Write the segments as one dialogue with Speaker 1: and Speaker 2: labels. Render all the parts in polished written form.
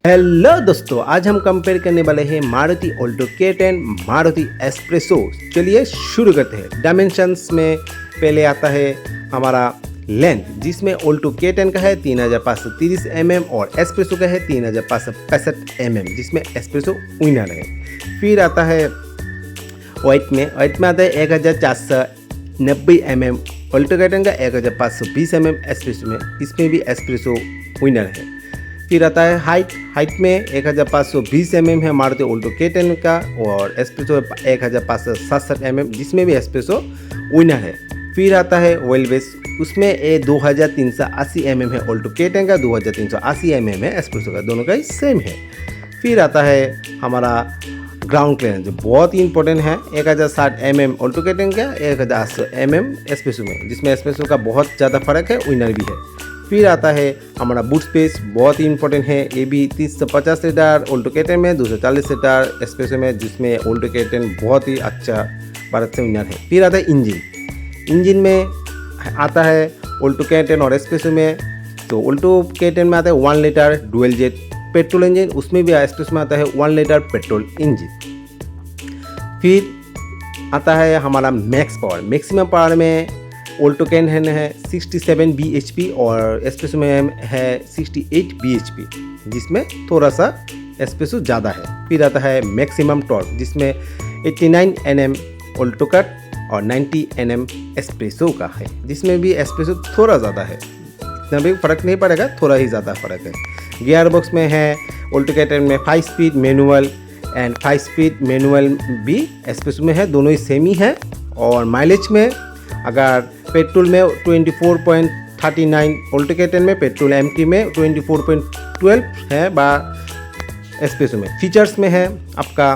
Speaker 1: Hello दोस्तों, आज हम कंपेयर करने वाले हैं Maruti Alto K10 Maruti espresso. चलिए शुरू करते हैं। डायमेंशंस में पहले आता है हमारा लेंथ, जिसमें ऑल्टो K10 का है 3530 mm और एस्प्रेसो का है 3565 mm, जिसमें एस्प्रेसो विनर है। फिर आता है वेट में आता है 1490 mm, ऑल्टो K10 का 1520 mm एस्प्रेसो में, इसमें भी एस्प्रेसो विनर है। फिर आता है हाइट में 1520 mm है मारुति ऑल्टो K10 का और एस्प्रेसो 1567 mm, जिसमें भी एस्प्रेसो विनर है। फिर आता है व्हील बेस, उसमें 2380 mm है ऑल्टो K10 का, 2380 mm है एस्प्रेसो का, दोनों का ही सेम है। फिर आता है हमारा ग्राउंड क्लियरेंस, जो बहुत ही इंपॉर्टेंट है, 1060 mm ऑल्टो K10 का, 1800 mm एस्प्रेसो में, जिसमें एस्प्रेसो का बहुत ज़्यादा फर्क है, विनर भी है। फिर आता है हमारा बूट स्पेस, बहुत ही इंपॉर्टेंट है, ये भी 350 लीटर ऑल्टो K10 में, 240 लीटर एस्प्रेसो में, जिसमें ऑल्टो K10 बहुत ही अच्छा भारत से विनर है। फिर आता है इंजन में आता है ऑल्टो K10 और एस्प्रेसो में, तो ऑल्टो K10 में आता है 1 litre dual jet petrol engine, उसमें भी एस्प्रेसो में आता है 1 लीटर पेट्रोल इंजन। फिर आता है हमारा मैक्सिमम पावर में ऑल्टो K10 है 67 bhp और एस्प्रेसो में है 68 bhp, जिसमें थोड़ा सा एस्प्रेसो ज़्यादा है। फिर आता है मैक्सिमम टॉर्क, जिसमें 89 Nm ऑल्टो का और 90 Nm एस्प्रेसो का है, जिसमें भी एस्प्रेसो थोड़ा ज़्यादा है, इतना भी फ़र्क नहीं पड़ेगा, थोड़ा ही ज़्यादा फ़र्क है। गियर बॉक्स में है ऑल्टो K10 में 5 speed manual and 5 speed manual भी एस्प्रेसो में है, दोनों ही सेम ही है। और माइलेज में अगर पेट्रोल में 24.39 ऑल्टो K10 में, पेट्रोल एमटी में 24.12 है बा एस्प्रेसो में। फीचर्स में है आपका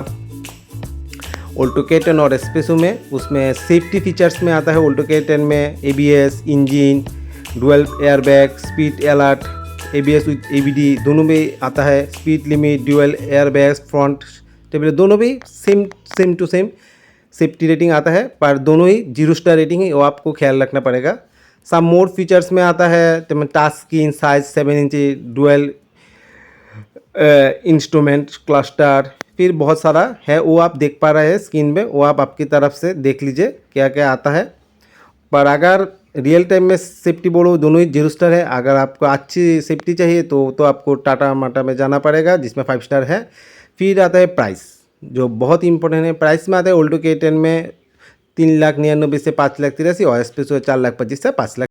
Speaker 1: ऑल्टो K10 और एस्प्रेसो में, उसमें सेफ्टी फीचर्स में आता है ऑल्टो K10 में ABS engine, dual airbag, speed alert, ABS with ABD दोनों भी आता है, speed limit, dual airbags, front table दोनों भी same to same safety rating आता है, पर दोनों ही 0 स्टार रेटिंग है, वो आपको ख्याल रखना पड़ेगा। सम मोर फीचर्स में आता है touch screen size 7 inch, dual instrument cluster, फिर बहुत सारा है, वो आप देख पा रहे हैं स्क्रीन में, वो आप आपकी तरफ से देख लीजिए क्या क्या आता है। पर अगर रियल टाइम में सेफ्टी बोलो, दोनों ही 0 स्टार है। अगर आपको अच्छी सेफ्टी चाहिए तो आपको टाटा माटा में जाना पड़ेगा, जिसमें 5 स्टार है। फिर आता है प्राइस, जो बहुत ही इंपॉर्टेंट है। प्राइस में आता है ऑल्टो K10 में 3,99,000 से 5,83,000 और एस्प्रेसो 4,25,000 से 5,00,000।